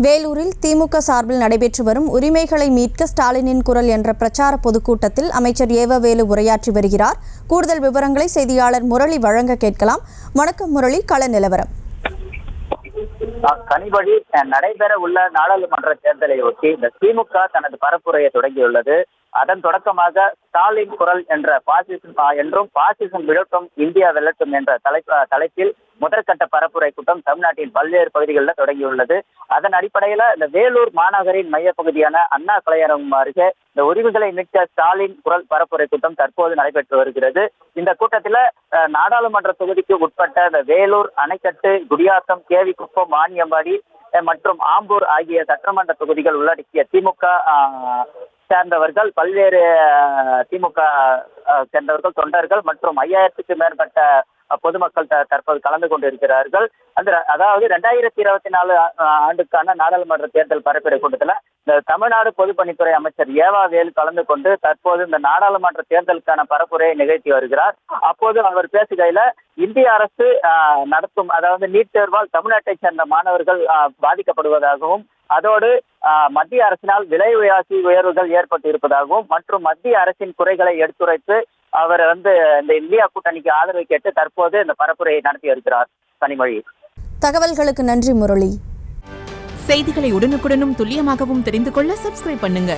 வேலூரில் திமுக சார்பில் நடைபெற்று வரும் உரிமைகளை மீட்க ஸ்டாலினின் குரல் என்ற பிரச்சார பொதுக்கூட்டத்தில் அமைச்சர் ஏவவேலு உரையாற்றி வருகிறார். கூடுதல் விவரங்களை செய்தியாளர் முரளி வழங்க கேட்கலாம். வணக்கம் முரளி, கள நிலவரம். கனிமொழி நடைபெற உள்ள நாடாளுமன்ற தேர்தலை ஒட்டி இந்த திமுக தனது பரப்புரையை தொடங்கியுள்ளது. அதன் தொடக்கமாக ஸ்டாலின் குரல் என்ற பாசிசம் விழுட்டும் இந்தியா வெல்லட்டும் என்ற தலைப்பில் முதற்கட்ட பரப்புரை கூட்டம் தமிழ்நாட்டின் பல்வேறு பகுதிகளில் தொடங்கியுள்ளது. அதன் அடிப்படையில் இந்த வேலூர் மாநகரின் மையப்பகுதியான அண்ணா கலையரங்கம் அருகே இந்த உரிமைகளை மீட்க ஸ்டாலின் குரல் பரப்புரை கூட்டம் தற்போது நடைபெற்று வருகிறது. இந்த கூட்டத்தில் நாடாளுமன்ற தொகுதிக்கு உட்பட்ட இந்த வேலூர், அணைக்கட்டு, குடியாத்தம், கேவிக்குப்பம், வாணியம்பாடி மற்றும் ஆம்பூர் ஆகிய சட்டமன்ற தொகுதிகள் உள்ளடக்கிய திமுக சேர்ந்தவர்கள், பல்வேறு திமுக சேர்ந்தவர்கள், தொண்டர்கள் மற்றும் 5000க்கும் மேற்பட்ட பொதுமக்கள் தற்போது கலந்து கொண்டிருக்கிறார்கள். அதாவது 2024 ஆண்டுக்கான நாடாளுமன்ற தேர்தல் பரப்புரை கூட்டத்தில் இந்த தமிழ்நாடு பொதுப்பணித்துறை அமைச்சர் ஏவவேலு கலந்து கொண்டு தற்போது இந்த நாடாளுமன்ற தேர்தலுக்கான பரப்புரையை நிகழ்த்தி வருகிறார். அப்போது அவர் பேசுகையில இந்திய அரசு நடத்தும் அதாவது நீட் தேர்வால் தமிழ்நாட்டை சேர்ந்த மாணவர்கள் பாதிக்கப்படுவதாகவும், அதோடு மத்திய அரசினால் விலைவாசி உயர்வுகள் ஏற்பட்டு இருப்பதாகவும் மற்றும் மத்திய அரசின் குறைகளை எடுத்துரைத்து அவர் இந்த இந்தியா கூட்டணிக்கு ஆதரவு கேட்டு தற்போது இந்த பரப்புரையை நடத்தி வருகிறார். கனிமொழி, தகவல்களுக்கு நன்றி முரளி. செய்திகளை உடனுக்குடனும் துல்லியமாகவும் தெரிந்து கொள்ள சப்ஸ்கிரைப் பண்ணுங்க.